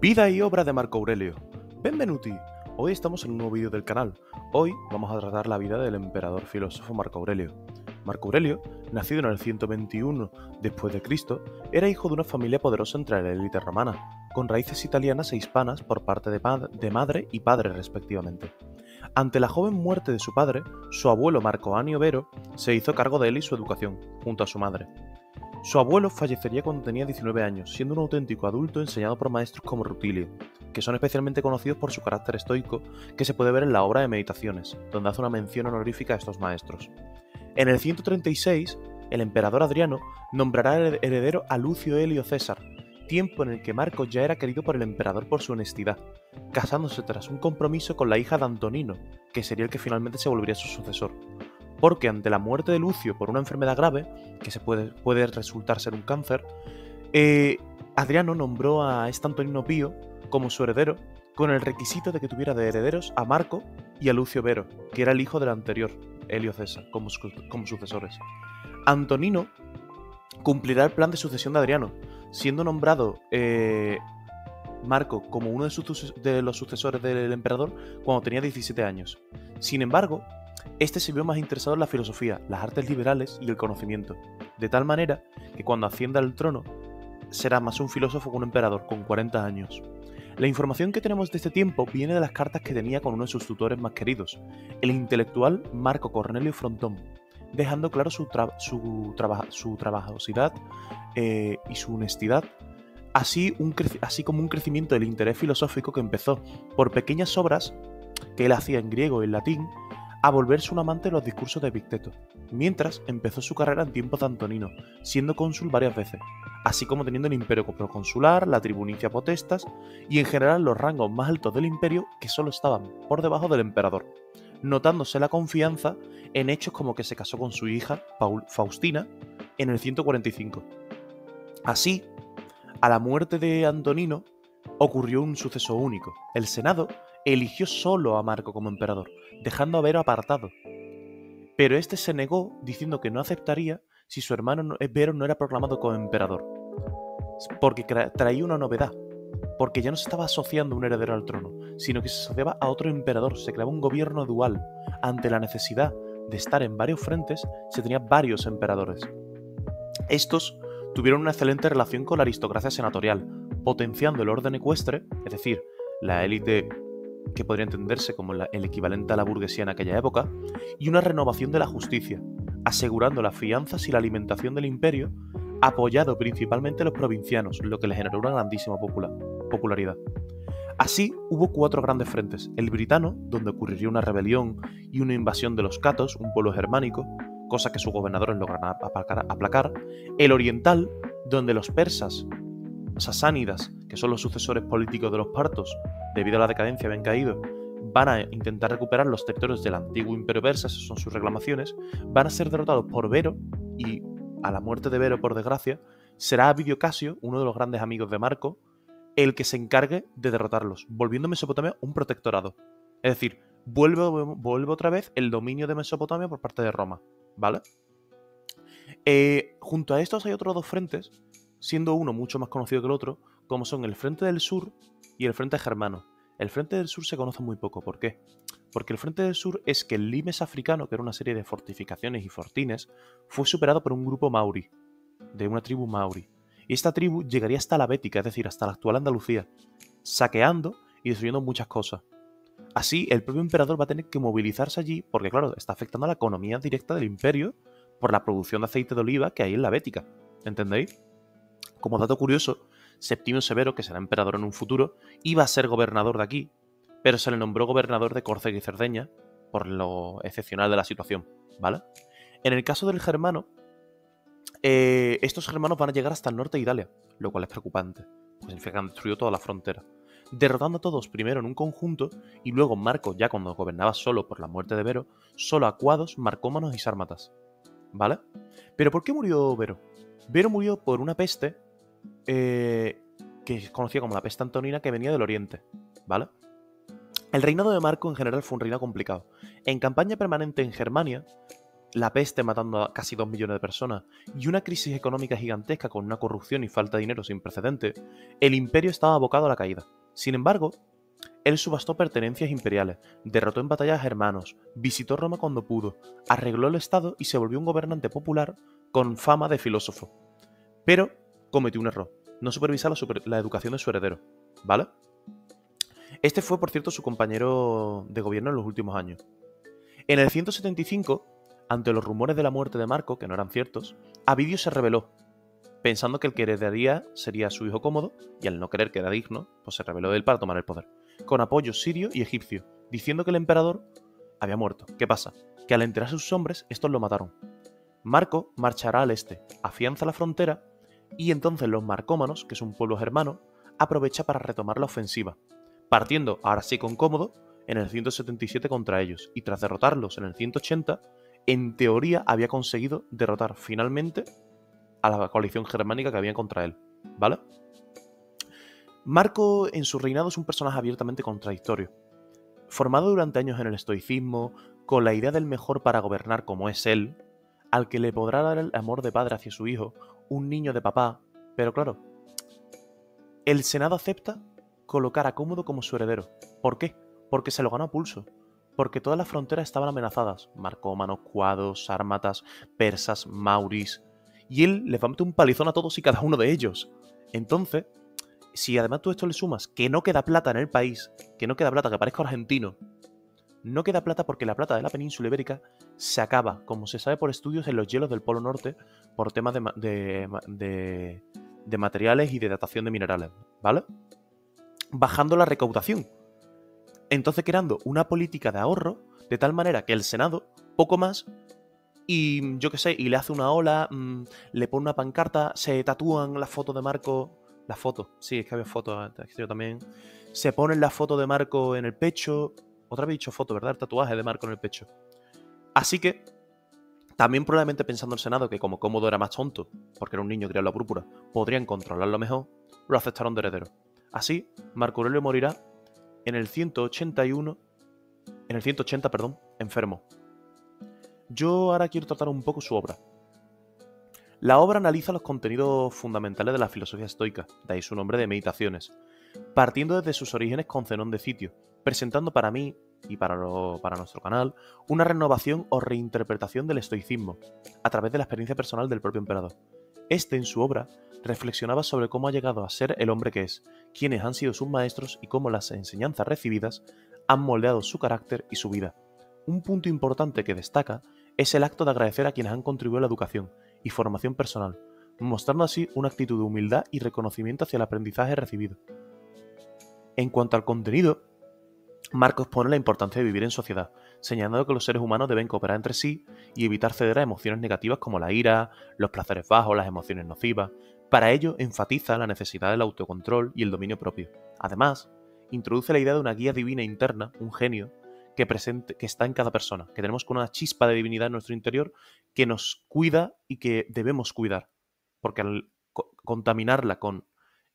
Vida y obra de Marco Aurelio. Benvenuti. Hoy estamos en un nuevo vídeo del canal. Hoy vamos a tratar la vida del emperador filósofo Marco Aurelio. Marco Aurelio, nacido en el 121 después de Cristo, era hijo de una familia poderosa entre la élite romana, con raíces italianas e hispanas por parte de madre y padre respectivamente. Ante la joven muerte de su padre, su abuelo Marco Annio Vero se hizo cargo de él y su educación, junto a su madre. Su abuelo fallecería cuando tenía 19 años, siendo un auténtico adulto enseñado por maestros como Rutilio, que son especialmente conocidos por su carácter estoico, que se puede ver en la obra de Meditaciones, donde hace una mención honorífica a estos maestros. En el 136, el emperador Adriano nombrará heredero a Lucio Helio César, tiempo en el que Marco ya era querido por el emperador por su honestidad, casándose tras un compromiso con la hija de Antonino, que sería el que finalmente se volvería su sucesor. Porque ante la muerte de Lucio por una enfermedad grave, que puede resultar ser un cáncer, Adriano nombró a este Antonino Pío como su heredero, con el requisito de que tuviera de herederos a Marco y a Lucio Vero, que era el hijo del anterior, Helio César, como sucesores. Antonino cumplirá el plan de sucesión de Adriano, siendo nombrado Marco como uno de los sucesores del emperador cuando tenía 17 años. Sin embargo, este se vio más interesado en la filosofía, las artes liberales y el conocimiento, de tal manera que cuando ascienda al trono será más un filósofo que un emperador con 40 años. La información que tenemos de este tiempo viene de las cartas que tenía con uno de sus tutores más queridos, el intelectual Marco Cornelio Frontón, dejando claro su trabajosidad y su honestidad, así como un crecimiento del interés filosófico que empezó por pequeñas obras que él hacía en griego y en latín, a volverse un amante de los discursos de Epicteto, mientras empezó su carrera en tiempos de Antonino, siendo cónsul varias veces, así como teniendo el imperio proconsular, la tribunicia potestas y en general los rangos más altos del imperio que solo estaban por debajo del emperador, notándose la confianza en hechos como que se casó con su hija, Faustina, en el 145. Así, a la muerte de Antonino, ocurrió un suceso único. El Senado eligió solo a Marco como emperador, dejando a Vero apartado. Pero este se negó, diciendo que no aceptaría si su hermano Vero no era proclamado como emperador, porque traía una novedad, porque ya no se estaba asociando un heredero al trono, sino que se asociaba a otro emperador, se creaba un gobierno dual. Ante la necesidad de estar en varios frentes, se tenían varios emperadores. Estos tuvieron una excelente relación con la aristocracia senatorial, potenciando el orden ecuestre, es decir, la élite que podría entenderse como el equivalente a la burguesía en aquella época, y una renovación de la justicia, asegurando las fianzas y la alimentación del imperio, apoyado principalmente a los provincianos, lo que le generó una grandísima popularidad. Así, hubo 4 grandes frentes: el britano, donde ocurriría una rebelión y una invasión de los catos, un pueblo germánico, cosa que sus gobernadores logran aplacar; el oriental, donde los persas sasánidas, que son los sucesores políticos de los partos, debido a la decadencia habían caído, van a intentar recuperar los territorios del antiguo imperio persa, esas son sus reclamaciones, van a ser derrotados por Vero, y a la muerte de Vero, por desgracia, será Avidio Casio, uno de los grandes amigos de Marco, el que se encargue de derrotarlos, volviendo Mesopotamia un protectorado. Es decir, vuelve otra vez el dominio de Mesopotamia por parte de Roma, ¿vale? Junto a estos hay otros 2 frentes, siendo uno mucho más conocido que el otro, como son el Frente del Sur y el Frente Germano. El Frente del Sur se conoce muy poco. ¿Por qué? Porque el Frente del Sur es que el limes africano, que era una serie de fortificaciones y fortines, fue superado por un grupo mauri, de una tribu mauri. Y esta tribu llegaría hasta la Bética, es decir, hasta la actual Andalucía, saqueando y destruyendo muchas cosas. Así, el propio emperador va a tener que movilizarse allí porque, claro, está afectando a la economía directa del imperio por la producción de aceite de oliva que hay en la Bética. ¿Entendéis? Como dato curioso, Septimio Severo, que será emperador en un futuro, iba a ser gobernador de aquí, pero se le nombró gobernador de Córcega y Cerdeña por lo excepcional de la situación, ¿vale? En el caso del germano, estos germanos van a llegar hasta el norte de Italia, lo cual es preocupante, pues significa que han destruido toda la frontera, derrotando a todos primero en un conjunto y luego Marco, ya cuando gobernaba solo por la muerte de Vero, solo a cuados, marcómanos y sármatas, ¿vale? ¿Pero por qué murió Vero? Vero murió por una peste que es conocida como la peste antonina, que venía del oriente, ¿vale? El reinado de Marco en general fue un reinado complicado. En campaña permanente en Germania, la peste matando a casi 2 millones de personas y una crisis económica gigantesca con una corrupción y falta de dinero sin precedentes, el imperio estaba abocado a la caída. Sin embargo, él subastó pertenencias imperiales, derrotó en batallas a germanos, visitó Roma cuando pudo, arregló el estado y se volvió un gobernante popular con fama de filósofo. Pero cometió un error, no supervisar la educación de su heredero, ¿vale? Este fue, por cierto, su compañero de gobierno en los últimos años. En el 175, ante los rumores de la muerte de Marco, que no eran ciertos, Avidio se rebeló, pensando que el que heredaría sería su hijo Cómodo, y al no creer que era digno, pues se rebeló de él para tomar el poder, con apoyo sirio y egipcio, diciendo que el emperador había muerto. ¿Qué pasa? Que al enterarse sus hombres, estos lo mataron. Marco marchará al este, afianza la frontera, y entonces los marcómanos, que es un pueblo germano, aprovecha para retomar la ofensiva, partiendo, ahora sí con Cómodo, en el 177 contra ellos, y tras derrotarlos en el 180, en teoría había conseguido derrotar finalmente a la coalición germánica que había contra él, ¿vale? Marco en su reinado es un personaje abiertamente contradictorio. Formado durante años en el estoicismo, con la idea del mejor para gobernar como es él, al que le podrá dar el amor de padre hacia su hijo, un niño de papá, pero claro, el Senado acepta colocar a Cómodo como su heredero. ¿Por qué? Porque se lo ganó a pulso. Porque todas las fronteras estaban amenazadas. Marcómanos, cuados, sármatas, persas, mauris. Y él les va a meter un palizón a todos y cada uno de ellos. Entonces, si además tú esto le sumas que no queda plata en el país, que no queda plata, que parezca argentino, no queda plata porque la plata de la península ibérica se acaba, como se sabe por estudios, en los hielos del Polo Norte por temas de materiales y de datación de minerales, ¿vale? Bajando la recaudación. Entonces creando una política de ahorro de tal manera que el Senado, poco más, y yo qué sé, y le hace una ola, le pone una pancarta, se tatúan la foto de Marco, la foto, sí, es que había fotos, yo también, se ponen la foto de Marco en el pecho, otra vez he dicho foto, ¿verdad? El tatuaje de Marco en el pecho. Así que, también probablemente pensando el Senado que como Cómodo era más tonto, porque era un niño criado en la púrpura, podrían controlarlo mejor, lo aceptaron de heredero. Así, Marco Aurelio morirá en el 180, enfermo. Yo ahora quiero tratar un poco su obra. La obra analiza los contenidos fundamentales de la filosofía estoica, de ahí su nombre de Meditaciones, partiendo desde sus orígenes con Zenón de Citio, presentando para mí, y para nuestro canal, una renovación o reinterpretación del estoicismo, a través de la experiencia personal del propio emperador. Este, en su obra, reflexionaba sobre cómo ha llegado a ser el hombre que es, quiénes han sido sus maestros y cómo las enseñanzas recibidas han moldeado su carácter y su vida. Un punto importante que destaca es el acto de agradecer a quienes han contribuido a la educación y formación personal, mostrando así una actitud de humildad y reconocimiento hacia el aprendizaje recibido. En cuanto al contenido, Marcos pone la importancia de vivir en sociedad, señalando que los seres humanos deben cooperar entre sí y evitar ceder a emociones negativas como la ira, los placeres bajos, las emociones nocivas. Para ello, enfatiza la necesidad del autocontrol y el dominio propio. Además, introduce la idea de una guía divina interna, un genio, que está en cada persona, que tenemos con una chispa de divinidad en nuestro interior que nos cuida y que debemos cuidar, porque al contaminarla con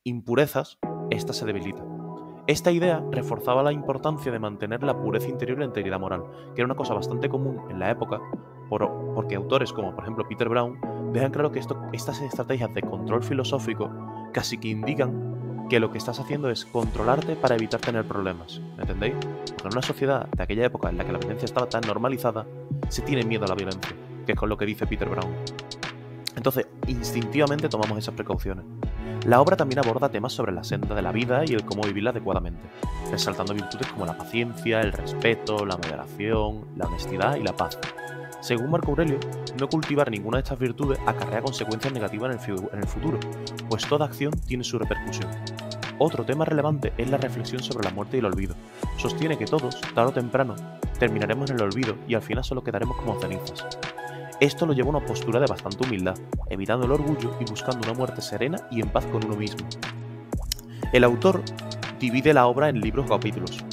impurezas, ésta se debilita. Esta idea reforzaba la importancia de mantener la pureza interior y la integridad moral, que era una cosa bastante común en la época, porque autores como por ejemplo Peter Brown dejan claro que estas estrategias de control filosófico casi que indican que lo que estás haciendo es controlarte para evitar tener problemas, ¿me entendéis? Porque en una sociedad de aquella época en la que la violencia estaba tan normalizada, se tiene miedo a la violencia, que es con lo que dice Peter Brown. Entonces, instintivamente tomamos esas precauciones. La obra también aborda temas sobre la senda de la vida y el cómo vivirla adecuadamente, resaltando virtudes como la paciencia, el respeto, la moderación, la honestidad y la paz. Según Marco Aurelio, no cultivar ninguna de estas virtudes acarrea consecuencias negativas en el futuro, pues toda acción tiene su repercusión. Otro tema relevante es la reflexión sobre la muerte y el olvido. Sostiene que todos, tarde o temprano, terminaremos en el olvido y al final solo quedaremos como cenizas. Esto lo lleva a una postura de bastante humildad, evitando el orgullo y buscando una muerte serena y en paz con uno mismo. El autor divide la obra en libros o capítulos,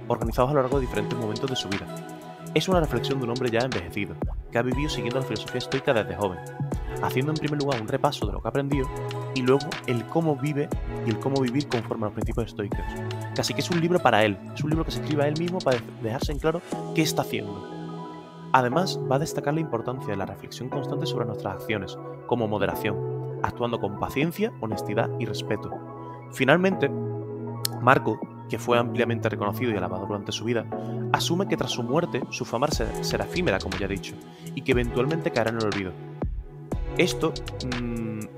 organizados a lo largo de diferentes momentos de su vida. Es una reflexión de un hombre ya envejecido, que ha vivido siguiendo la filosofía estoica desde joven, haciendo en primer lugar un repaso de lo que ha aprendido y luego el cómo vive y el cómo vivir conforme a los principios estoicos. Casi que es un libro para él, es un libro que se escribe a él mismo para dejarse en claro qué está haciendo. Además, va a destacar la importancia de la reflexión constante sobre nuestras acciones, como moderación, actuando con paciencia, honestidad y respeto. Finalmente, Marco, que fue ampliamente reconocido y alabado durante su vida, asume que tras su muerte su fama será efímera, como ya he dicho, y que eventualmente caerá en el olvido. Esto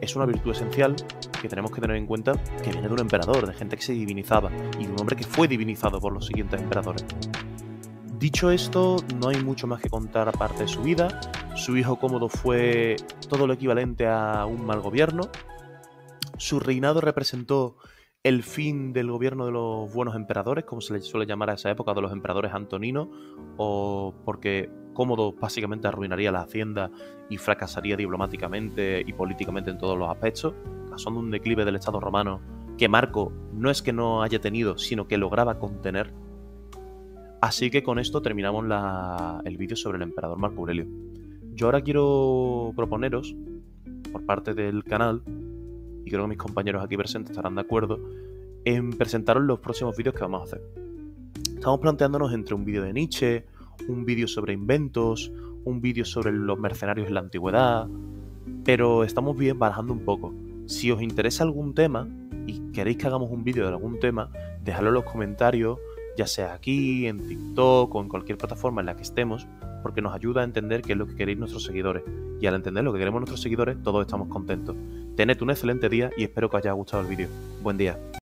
es una virtud esencial que tenemos que tener en cuenta, que viene de un emperador, de gente que se divinizaba, y de un hombre que fue divinizado por los siguientes emperadores. Dicho esto, no hay mucho más que contar aparte de su vida. Su hijo Cómodo fue todo lo equivalente a un mal gobierno. Su reinado representó el fin del gobierno de los buenos emperadores, como se les suele llamar a esa época, de los emperadores antoninos, o porque Cómodo básicamente arruinaría la hacienda y fracasaría diplomáticamente y políticamente en todos los aspectos, causando un declive del Estado romano que Marco no es que no haya tenido, sino que lograba contener. Así que con esto terminamos el vídeo sobre el emperador Marco Aurelio. Yo ahora quiero proponeros, por parte del canal, y creo que mis compañeros aquí presentes estarán de acuerdo, en presentaros los próximos vídeos que vamos a hacer. Estamos planteándonos entre un vídeo de Nietzsche, un vídeo sobre inventos, un vídeo sobre los mercenarios en la antigüedad, pero estamos bien barajando un poco. Si os interesa algún tema y queréis que hagamos un vídeo de algún tema, dejadlo en los comentarios, ya sea aquí, en TikTok o en cualquier plataforma en la que estemos, porque nos ayuda a entender qué es lo que queréis nuestros seguidores. Y al entender lo que queremos nuestros seguidores, todos estamos contentos. Tened un excelente día y espero que os haya gustado el vídeo. Buen día.